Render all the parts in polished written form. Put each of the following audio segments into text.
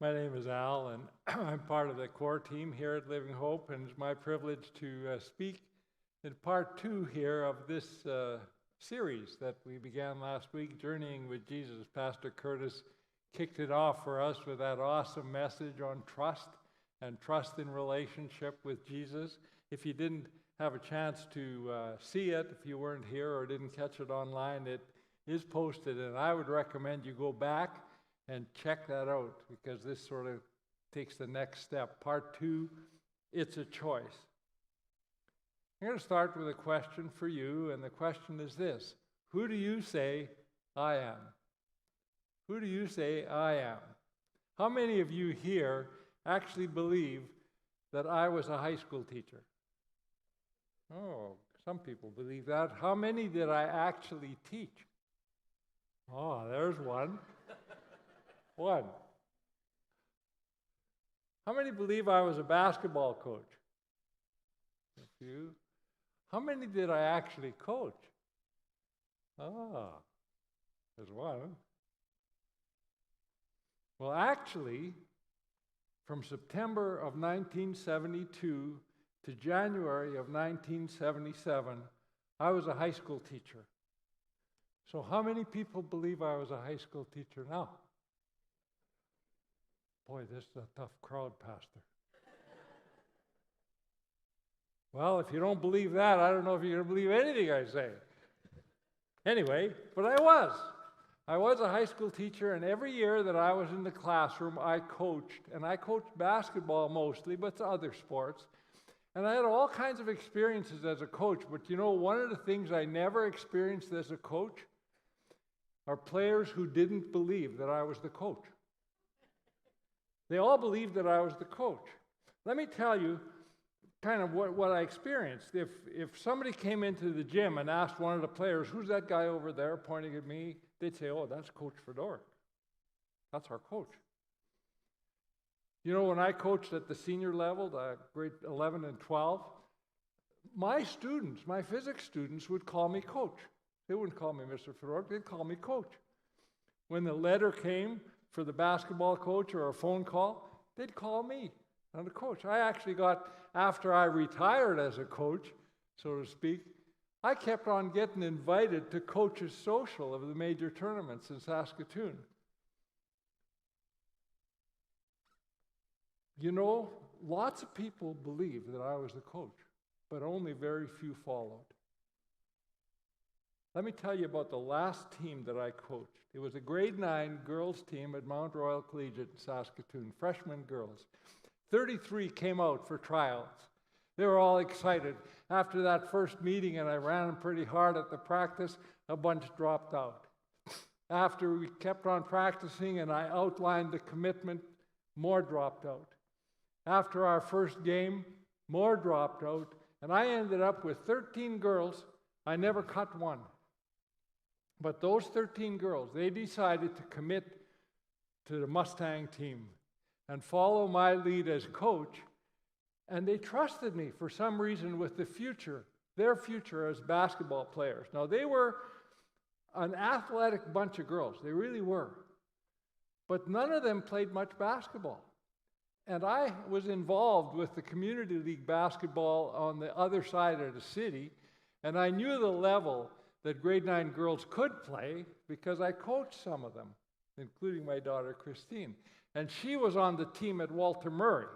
My name is Al, and I'm part of the core team here at Living Hope, and it's my privilege to speak in part 2 here of this series that we began last week, Journeying with Jesus. Pastor Curtis kicked it off for us with that awesome message on trust and trust in relationship with Jesus. If you didn't have a chance to see it, if you weren't here or didn't catch it online, it is posted, and I would recommend you go back and check that out, because this sort of takes the next step. Part 2, it's a choice. I'm going to start with a question for you, and the question is this: who do you say I am? Who do you say I am? How many of you here actually believe that I was a high school teacher? Oh, some people believe that. How many did I actually teach? Oh, there's one. One. How many believe I was a basketball coach? A few. How many did I actually coach? There's one. Well, actually, from September of 1972 to January of 1977, I was a high school teacher. So how many people believe I was a high school teacher now? Boy, this is a tough crowd, Pastor. Well, if you don't believe that, I don't know if you're going to believe anything I say. Anyway, but I was. I was a high school teacher, and every year that I was in the classroom, I coached. And I coached basketball mostly, but other sports. And I had all kinds of experiences as a coach. But you know, one of the things I never experienced as a coach are players who didn't believe that I was the coach. They all believed that I was the coach. Let me tell you kind of what I experienced. If somebody came into the gym and asked one of the players, "Who's that guy over there pointing at me?" they'd say, "Oh, that's Coach Fedorak. That's our coach." You know, when I coached at the senior level, the grade 11 and 12, my students, my physics students, would call me coach. They wouldn't call me Mr. Fedorak, they'd call me coach. When the letter came for the basketball coach or a phone call, they'd call me and the coach. I actually got, after I retired as a coach, so to speak, I kept on getting invited to coaches' social of the major tournaments in Saskatoon. You know, lots of people believed that I was the coach, but only very few followed. Let me tell you about the last team that I coached. It was a grade 9 girls team at Mount Royal Collegiate in Saskatoon, freshman girls. 33 came out for tryouts. They were all excited. After that first meeting, and I ran them pretty hard at the practice, a bunch dropped out. After we kept on practicing and I outlined the commitment, more dropped out. After our first game, more dropped out, and I ended up with 13 girls. I never cut one. But those 13 girls, they decided to commit to the Mustang team and follow my lead as coach, and they trusted me for some reason with the future, their future as basketball players. Now, they were an athletic bunch of girls. They really were. But none of them played much basketball. And I was involved with the community league basketball on the other side of the city, and I knew the level that grade 9 girls could play because I coached some of them, including my daughter Christine. And she was on the team at Walter Murray.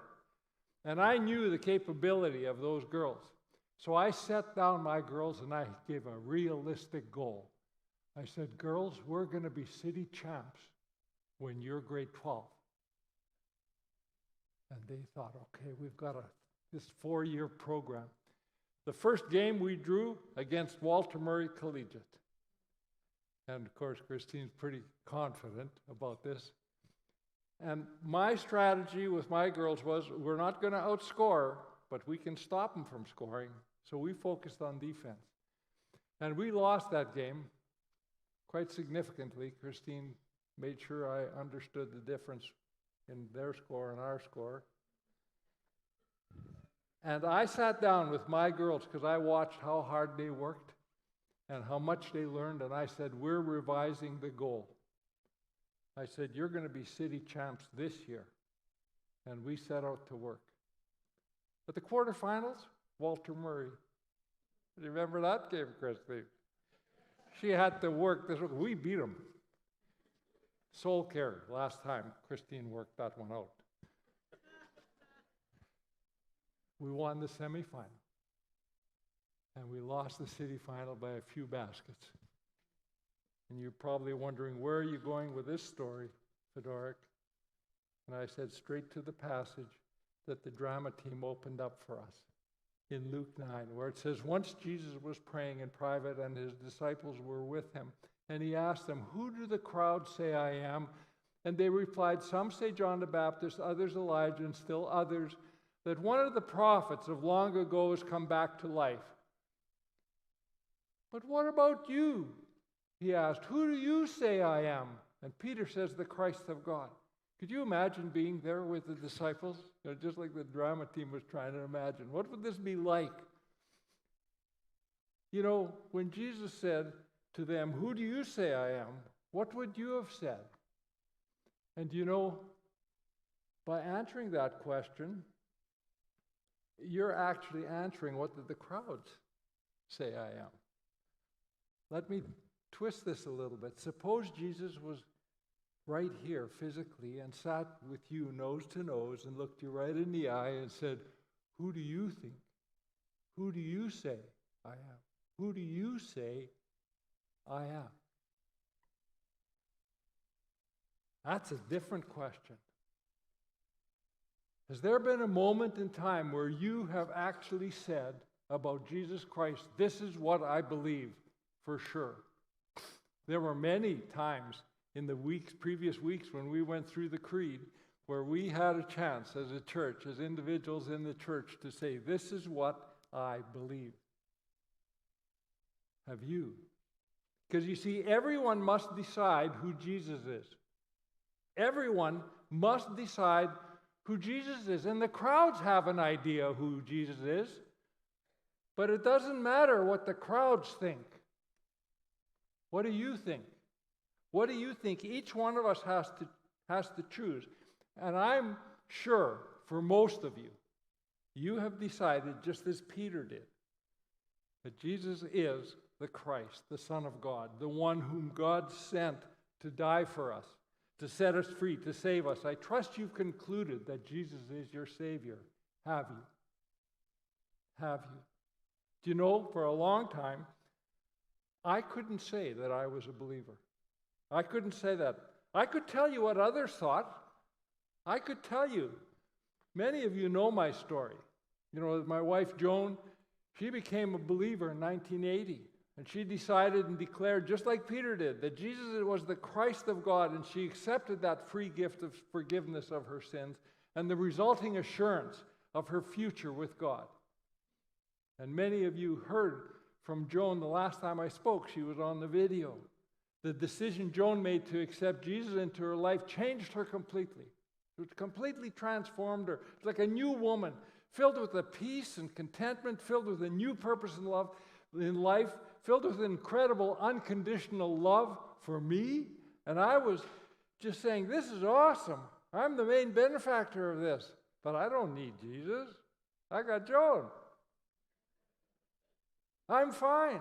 And I knew the capability of those girls. So I set down my girls and I gave a realistic goal. I said, "Girls, we're going to be city champs when you're grade 12. And they thought, okay, we've got this 4-year program. The first game we drew against Walter Murray Collegiate. And of course, Christine's pretty confident about this. And my strategy with my girls was, we're not going to outscore, but we can stop them from scoring. So we focused on defense. And we lost that game quite significantly. Christine made sure I understood the difference in their score and our score. And I sat down with my girls because I watched how hard they worked and how much they learned, and I said, we're revising the goal. I said, you're going to be city champs this year. And we set out to work. At the quarterfinals, Walter Murray. Do you remember that game, Christine? She had to work this. We beat him. Soul care. Last time, Christine worked that one out. We won the semifinal. And we lost the city final by a few baskets. And you're probably wondering, where are you going with this story, Fedorak? And I said, straight to the passage that the drama team opened up for us in Luke 9, where it says, once Jesus was praying in private and his disciples were with him, and he asked them, who do the crowd say I am? And they replied, some say John the Baptist, others Elijah, and still others, that one of the prophets of long ago has come back to life. But what about you? He asked, who do you say I am? And Peter says, the Christ of God. Could you imagine being there with the disciples? Just like the drama team was trying to imagine. What would this be like? When Jesus said to them, who do you say I am? What would you have said? And by answering that question, you're actually answering what did the crowds say I am. Let me twist this a little bit. Suppose Jesus was right here physically and sat with you nose to nose and looked you right in the eye and said, who do you think? Who do you say I am? Who do you say I am? That's a different question. Has there been a moment in time where you have actually said about Jesus Christ, this is what I believe for sure? There were many times in the previous weeks when we went through the creed where we had a chance as a church, as individuals in the church, to say, this is what I believe. Have you? Because you see, everyone must decide who Jesus is. Everyone must decide who Jesus is. And the crowds have an idea who Jesus is. But it doesn't matter what the crowds think. What do you think? What do you think? Each one of us has to choose. And I'm sure for most of you, you have decided, just as Peter did, that Jesus is the Christ, the Son of God, the one whom God sent to die for us, to set us free, to save us. I trust you've concluded that Jesus is your Savior. Have you? Have you? Do you know, for a long time, I couldn't say that I was a believer. I couldn't say that. I could tell you what others thought. I could tell you. Many of you know my story. My wife Joan, she became a believer in 1980. And she decided and declared, just like Peter did, that Jesus was the Christ of God, and she accepted that free gift of forgiveness of her sins and the resulting assurance of her future with God. And many of you heard from Joan the last time I spoke. She was on the video. The decision Joan made to accept Jesus into her life changed her completely. It completely transformed her. It's like a new woman, filled with a peace and contentment, filled with a new purpose and love in life, filled with incredible unconditional love for me. And I was just saying, this is awesome. I'm the main benefactor of this. But I don't need Jesus. I got Joan. I'm fine.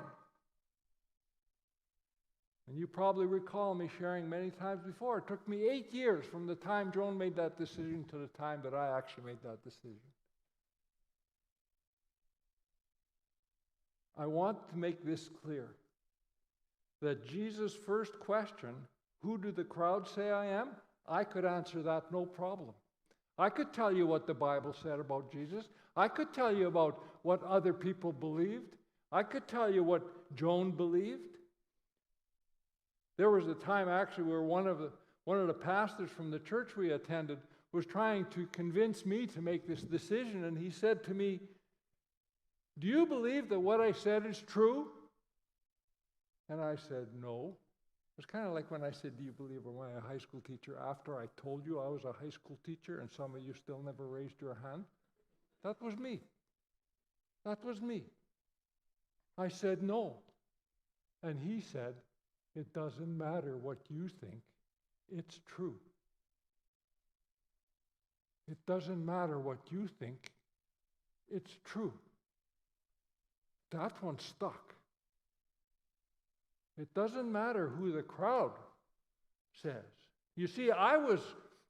And you probably recall me sharing many times before. It took me 8 years from the time Joan made that decision to the time that I actually made that decision. I want to make this clear, that Jesus' first question, who do the crowd say I am? I could answer that no problem. I could tell you what the Bible said about Jesus. I could tell you about what other people believed. I could tell you what Joan believed. There was a time actually where one of the pastors from the church we attended was trying to convince me to make this decision, and he said to me, do you believe that what I said is true? And I said, no. It's kind of like when I said, do you believe I'm a high school teacher after I told you I was a high school teacher and some of you still never raised your hand? That was me. That was me. I said, no. And he said, it doesn't matter what you think. it's true. It doesn't matter what you think, it's true. That one stuck. It doesn't matter who the crowd says. You see, I was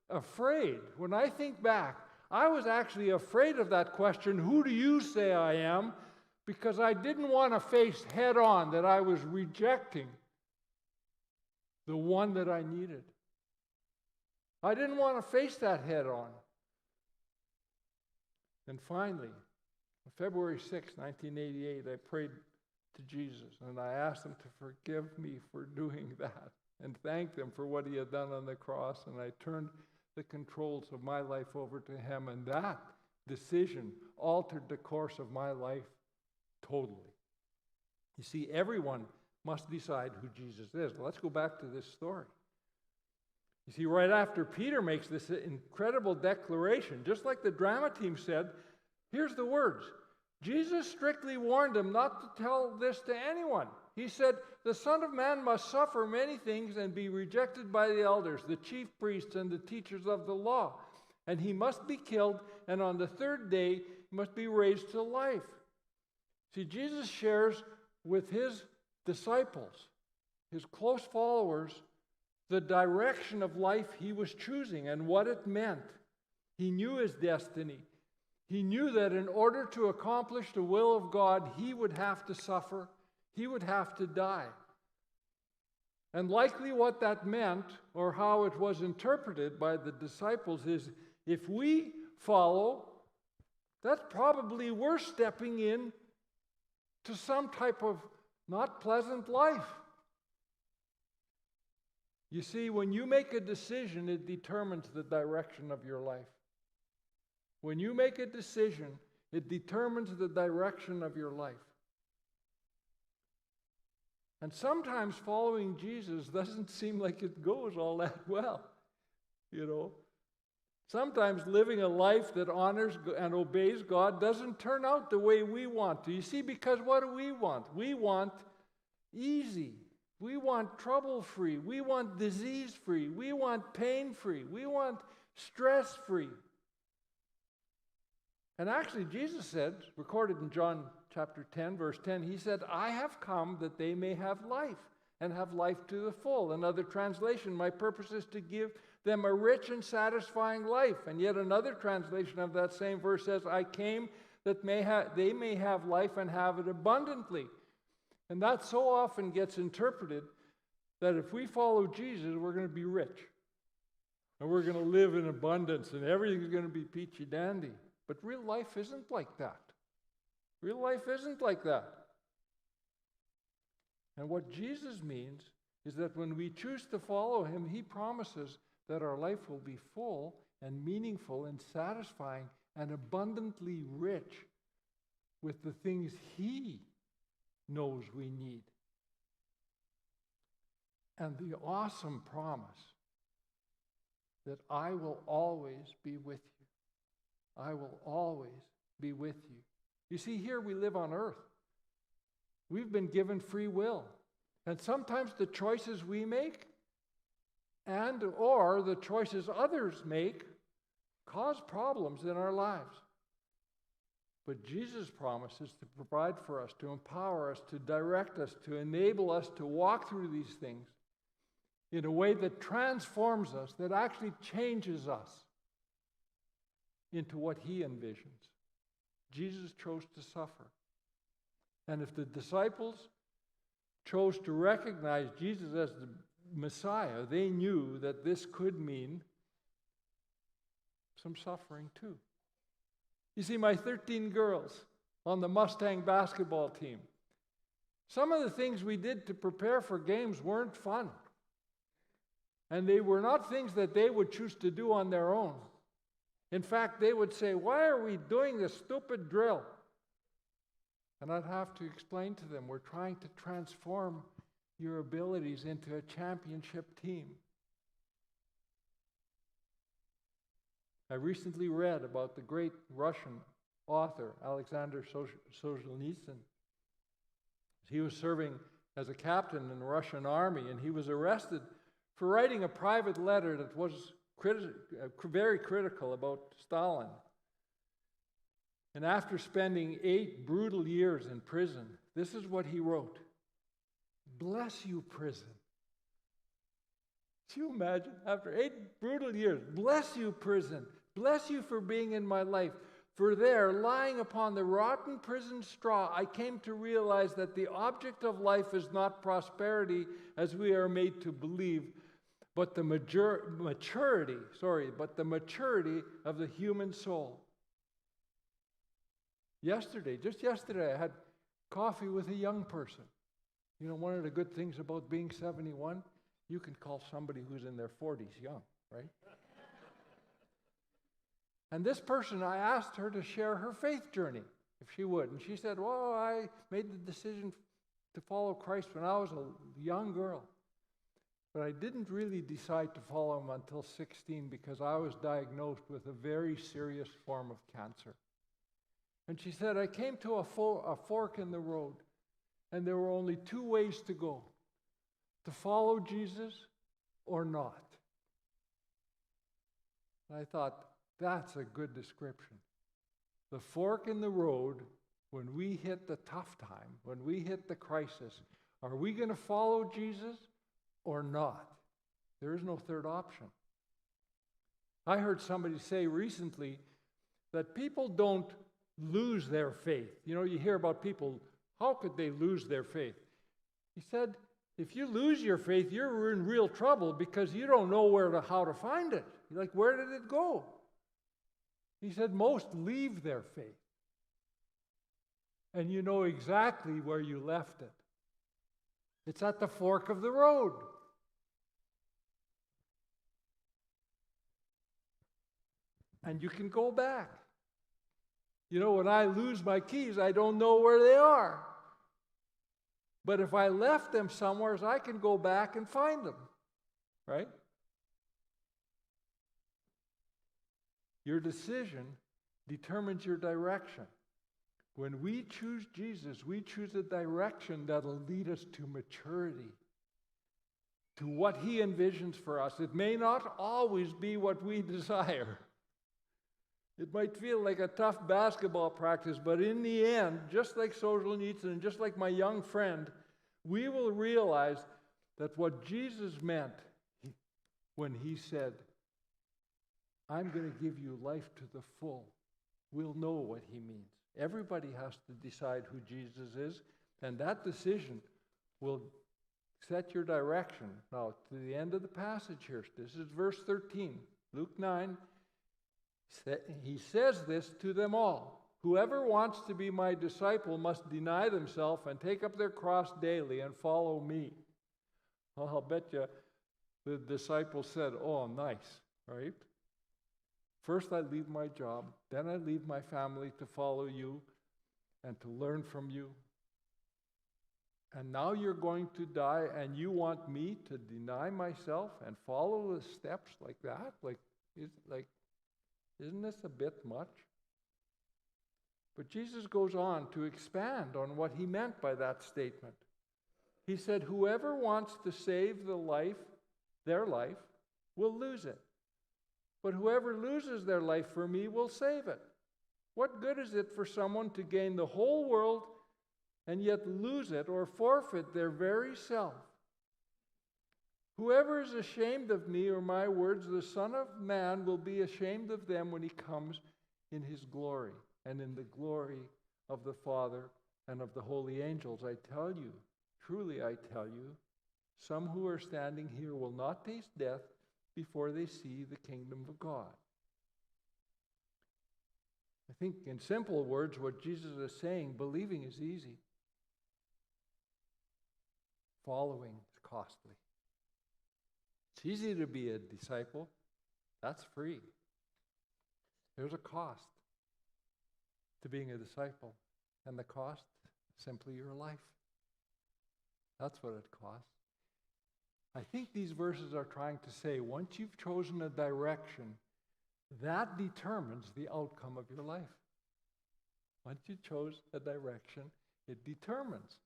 afraid. When I think back, I was actually afraid of that question, who do you say I am? Because I didn't want to face head on that I was rejecting the one that I needed. I didn't want to face that head on. And finally, on February 6, 1988, I prayed to Jesus, and I asked him to forgive me for doing that and thanked him for what he had done on the cross, and I turned the controls of my life over to him, and that decision altered the course of my life totally. You see, everyone must decide who Jesus is. Let's go back to this story. You see, right after Peter makes this incredible declaration, just like the drama team said, here's the words. Jesus strictly warned him not to tell this to anyone. He said, the Son of Man must suffer many things and be rejected by the elders, the chief priests, and the teachers of the law. And he must be killed, and on the third day he must be raised to life. See, Jesus shares with his disciples, his close followers, the direction of life he was choosing and what it meant. He knew his destiny. He knew that in order to accomplish the will of God, he would have to suffer. He would have to die. And likely what that meant, or how it was interpreted by the disciples, is if we follow, that's probably we're stepping in to some type of not pleasant life. You see, when you make a decision, it determines the direction of your life. When you make a decision, it determines the direction of your life. And sometimes following Jesus doesn't seem like it goes all that well, you know. Sometimes living a life that honors and obeys God doesn't turn out the way we want to. You see, because what do we want? We want easy. We want trouble-free. We want disease-free. We want pain-free. We want stress-free. And actually, Jesus said, recorded in John chapter 10, verse 10, he said, I have come that they may have life, and have life to the full. Another translation, my purpose is to give them a rich and satisfying life. And yet another translation of that same verse says, I came that they may have life and have it abundantly. And that so often gets interpreted that if we follow Jesus, we're going to be rich. And we're going to live in abundance, and everything's going to be peachy dandy. But real life isn't like that. Real life isn't like that. And what Jesus means is that when we choose to follow him, he promises that our life will be full and meaningful and satisfying and abundantly rich with the things he knows we need. And the awesome promise that I will always be with you. I will always be with you. You see, here we live on earth. We've been given free will. And sometimes the choices we make and or the choices others make cause problems in our lives. But Jesus promises to provide for us, to empower us, to direct us, to enable us to walk through these things in a way that transforms us, that actually changes us into what he envisions. Jesus chose to suffer. And if the disciples chose to recognize Jesus as the Messiah, they knew that this could mean some suffering too. You see, my 13 girls on the Mustang basketball team, some of the things we did to prepare for games weren't fun. And they were not things that they would choose to do on their own. In fact, they would say, why are we doing this stupid drill? And I'd have to explain to them, we're trying to transform your abilities into a championship team. I recently read about the great Russian author, Alexander Solzhenitsyn. He was serving as a captain in the Russian army, and he was arrested for writing a private letter that was very critical about Stalin. And after spending 8 brutal years in prison, this is what he wrote. Bless you, prison. Can you imagine? After 8 brutal years, bless you, prison. Bless you for being in my life. For there, lying upon the rotten prison straw, I came to realize that the object of life is not prosperity as we are made to believe, but the maturity of the human soul. Just yesterday, I had coffee with a young person. You know, one of the good things about being 71, you can call somebody who's in their 40s young, right? And this person, I asked her to share her faith journey, if she would. And she said, well, I made the decision to follow Christ when I was a young girl. But I didn't really decide to follow him until 16 because I was diagnosed with a very serious form of cancer. And she said, I came to a fork in the road, and there were only 2 ways to go, to follow Jesus or not. And I thought, that's a good description. The fork in the road, when we hit the tough time, when we hit the crisis, are we going to follow Jesus or not? There is no third option. I heard somebody say recently that people don't lose their faith. You know, you hear about people, how could they lose their faith? He said, if you lose your faith, you're in real trouble because you don't know how to find it. You're like, where did it go? He said, most leave their faith. And you know exactly where you left it. It's at the fork of the road. And you can go back. You know, when I lose my keys, I don't know where they are. But if I left them somewhere, I can go back and find them. Right? Your decision determines your direction. When we choose Jesus, we choose a direction that'll lead us to maturity, to what he envisions for us. It may not always be what we desire. It might feel like a tough basketball practice, but in the end, just like Solzhenitsyn and just like my young friend, we will realize that what Jesus meant when he said, I'm going to give you life to the full, we'll know what he means. Everybody has to decide who Jesus is, and that decision will set your direction. Now, to the end of the passage here, this is verse 13, Luke 9. He says this to them all. Whoever wants to be my disciple must deny themselves and take up their cross daily and follow me. Well, I'll bet you the disciples said, oh, nice, right? First I leave my job, then I leave my family to follow you and to learn from you. And now you're going to die and you want me to deny myself and follow the steps like that? Isn't this a bit much? But Jesus goes on to expand on what he meant by that statement. He said, whoever wants to save their life, will lose it. But whoever loses their life for me will save it. What good is it for someone to gain the whole world and yet lose it or forfeit their very self? Whoever is ashamed of me or my words, the Son of Man will be ashamed of them when he comes in his glory and in the glory of the Father and of the holy angels. I tell you, truly I tell you, some who are standing here will not taste death before they see the kingdom of God. I think in simple words, what Jesus is saying, believing is easy. Following is costly. It's easy to be a disciple. That's free. There's a cost to being a disciple. And the cost, simply your life. That's what it costs. I think these verses are trying to say, once you've chosen a direction, that determines the outcome of your life. Once you chose a direction, it determines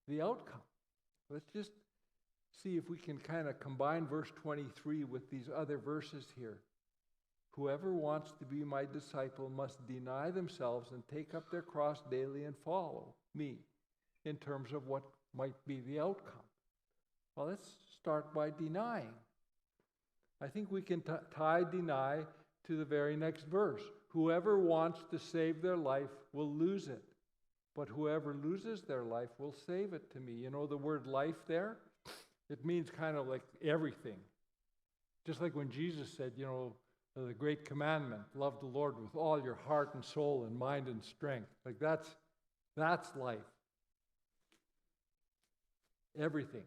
the outcome. Let's just see if we can kind of combine verse 23 with these other verses here. Whoever wants to be my disciple must deny themselves and take up their cross daily and follow me, in terms of what might be the outcome. Well, let's start by denying. I think we can tie deny to the very next verse. Whoever wants to save their life will lose it, but whoever loses their life will save it to me. You know the word life there? It means kind of like everything. Just like when Jesus said, the great commandment, love the Lord with all your heart and soul and mind and strength. Like that's life. Everything.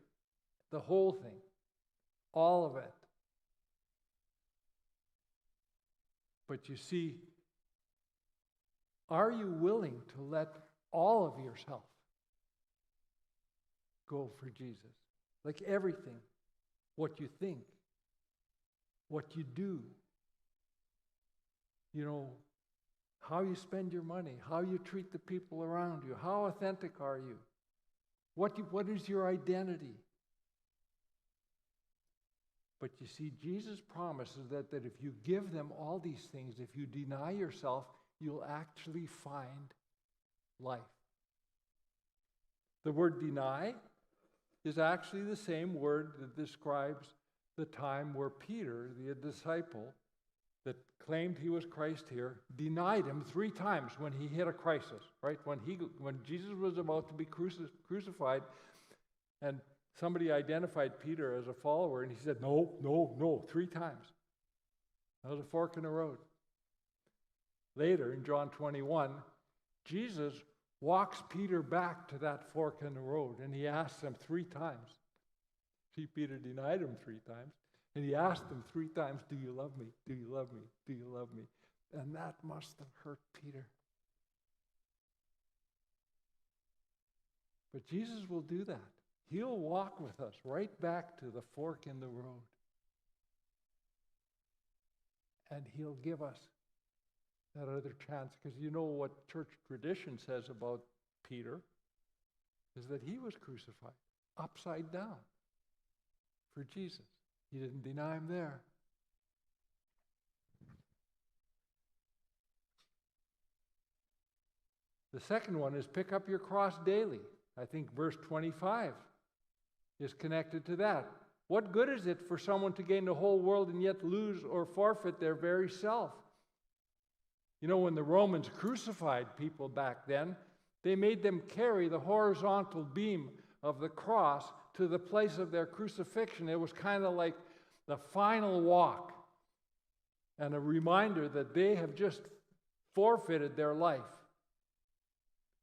The whole thing. All of it. But you see, are you willing to let all of yourself go for Jesus? Like everything. What you think. What you do. How you spend your money, how you treat the people around you, how authentic are you? What is your identity? But you see, Jesus promises that if you give them all these things, if you deny yourself, you'll actually find life. The word deny is actually the same word that describes the time where Peter, the disciple, that claimed he was Christ here, denied him 3 times when he hit a crisis, right? When Jesus was about to be crucified, and somebody identified Peter as a follower, and he said, no, 3 times. That was a fork in the road. Later, in John 21, Jesus walks Peter back to that fork in the road, and he asks him 3 times. See, Peter denied him 3 times. And he asked him 3 times, do you love me? Do you love me? Do you love me? And that must have hurt Peter. But Jesus will do that. He'll walk with us right back to the fork in the road. And he'll give us that other chance. Because you know what church tradition says about Peter is that he was crucified upside down for Jesus. He didn't deny him there. The second one is pick up your cross daily. I think verse 25 is connected to that. What good is it for someone to gain the whole world and yet lose or forfeit their very self? When the Romans crucified people back then, they made them carry the horizontal beam of the cross to the place of their crucifixion. It was kind of like the final walk and a reminder that they have just forfeited their life.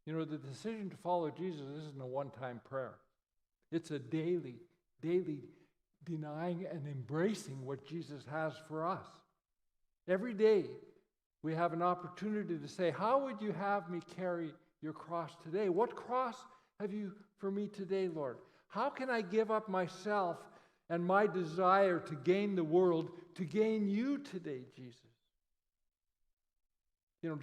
The decision to follow Jesus isn't a one-time prayer. It's a daily denying and embracing what Jesus has for us. Every day we have an opportunity to say, how would you have me carry your cross today? What cross have you for me today, Lord? How can I give up myself and my desire to gain the world to gain you today, Jesus?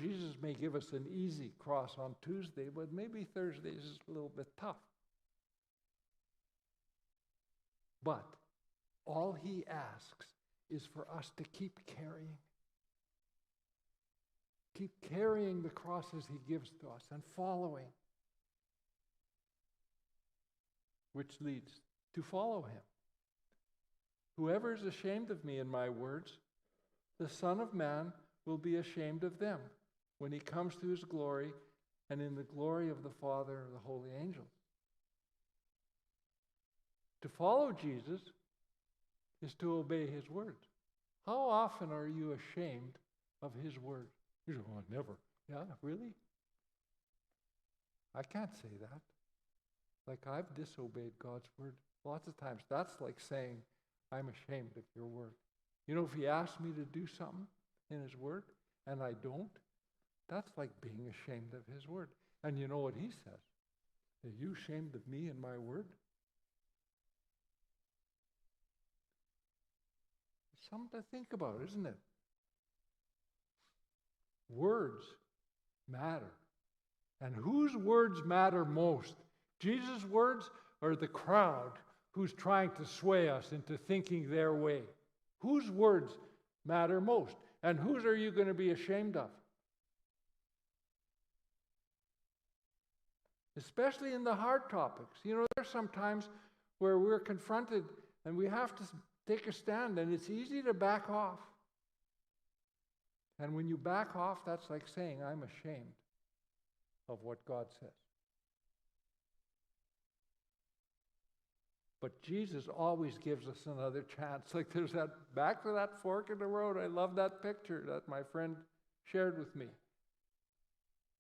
Jesus may give us an easy cross on Tuesday, but maybe Thursday is a little bit tough. But all he asks is for us to keep carrying. Keep carrying the crosses he gives to us and following. Which leads to follow him. Whoever is ashamed of me and my words, the Son of Man will be ashamed of them when he comes to his glory and in the glory of the Father and the holy angels. To follow Jesus is to obey his words. How often are you ashamed of his words? You say, well, never. Yeah, really? I can't say that. Like I've disobeyed God's word lots of times. That's like saying, I'm ashamed of your word. If he asks me to do something in his word and I don't, that's like being ashamed of his word. And you know what he says? Are you ashamed of me and my word? It's something to think about, isn't it? Words matter. And whose words matter most? Jesus' words or the crowd who's trying to sway us into thinking their way? Whose words matter most? And whose are you going to be ashamed of? Especially in the hard topics. You know, there's some times where we're confronted and we have to take a stand, and it's easy to back off. And when you back off, that's like saying, I'm ashamed of what God says. But Jesus always gives us another chance. Like there's that, back to that fork in the road. I love that picture that my friend shared with me.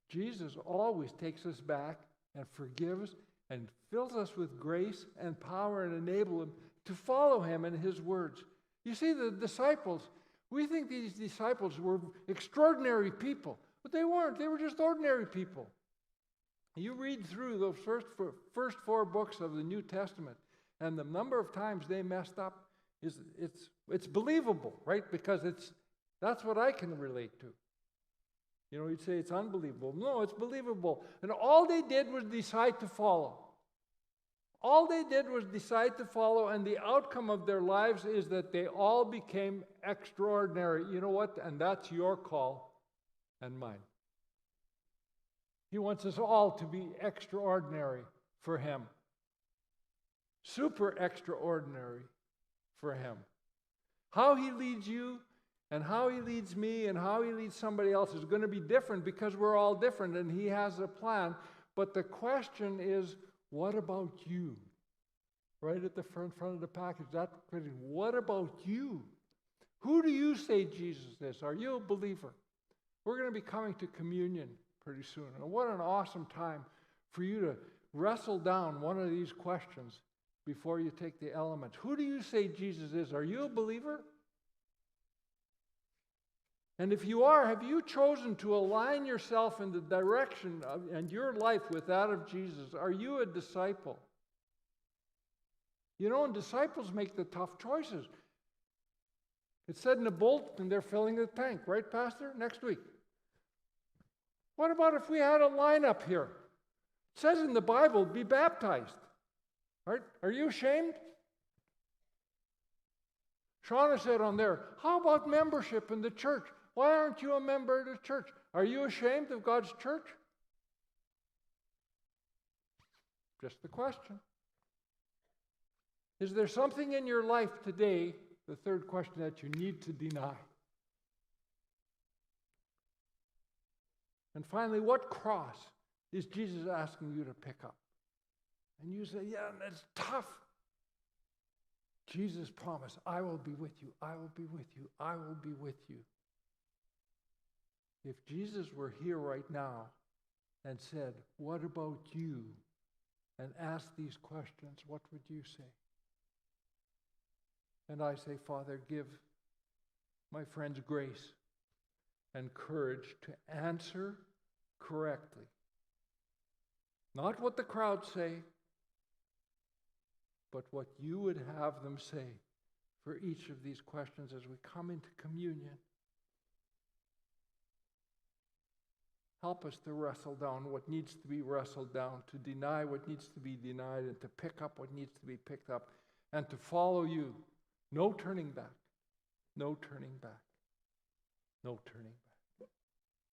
Jesus always takes us back and forgives and fills us with grace and power and enable him to follow him in his words. You see, the disciples, we think these disciples were extraordinary people, but they weren't. They were just ordinary people. You read through those first four books of the New Testament, and the number of times they messed up it's believable, right? Because that's what I can relate to. You know, you'd say it's unbelievable. No, it's believable. And all they did was decide to follow. All they did was decide to follow, and the outcome of their lives is that they all became extraordinary. You know what? And that's your call and mine. He wants us all to be extraordinary for him. Super extraordinary for him. How he leads you and how he leads me and how he leads somebody else is going to be different because we're all different and he has a plan. But the question is, what about you? Right at the front of the package, that question, what about you? Who do you say Jesus is? Are you a believer? We're going to be coming to communion pretty soon. And what an awesome time for you to wrestle down one of these questions before you take the elements. Who do you say Jesus is? Are you a believer? And if you are, have you chosen to align yourself in the direction and your life with that of Jesus? Are you a disciple? You know, and disciples make the tough choices. It said in the bulletin they're filling the tank, right, Pastor? Next week. What about if we had a lineup here? It says in the Bible, be baptized. Right? Are you ashamed? Shauna said on there, how about membership in the church? Why aren't you a member of the church? Are you ashamed of God's church? Just the question. Is there something in your life today, the third question, that you need to deny? And finally, what cross is Jesus asking you to pick up? And you say, yeah, that's tough. Jesus promised, I will be with you, I will be with you, I will be with you. If Jesus were here right now and said, what about you? And asked these questions, what would you say? And I say, Father, give my friends grace and courage to answer correctly. Not what the crowd say, but what you would have them say for each of these questions as we come into communion. Help us to wrestle down what needs to be wrestled down, to deny what needs to be denied, and to pick up what needs to be picked up, and to follow you. No turning back. No turning back. No turning back.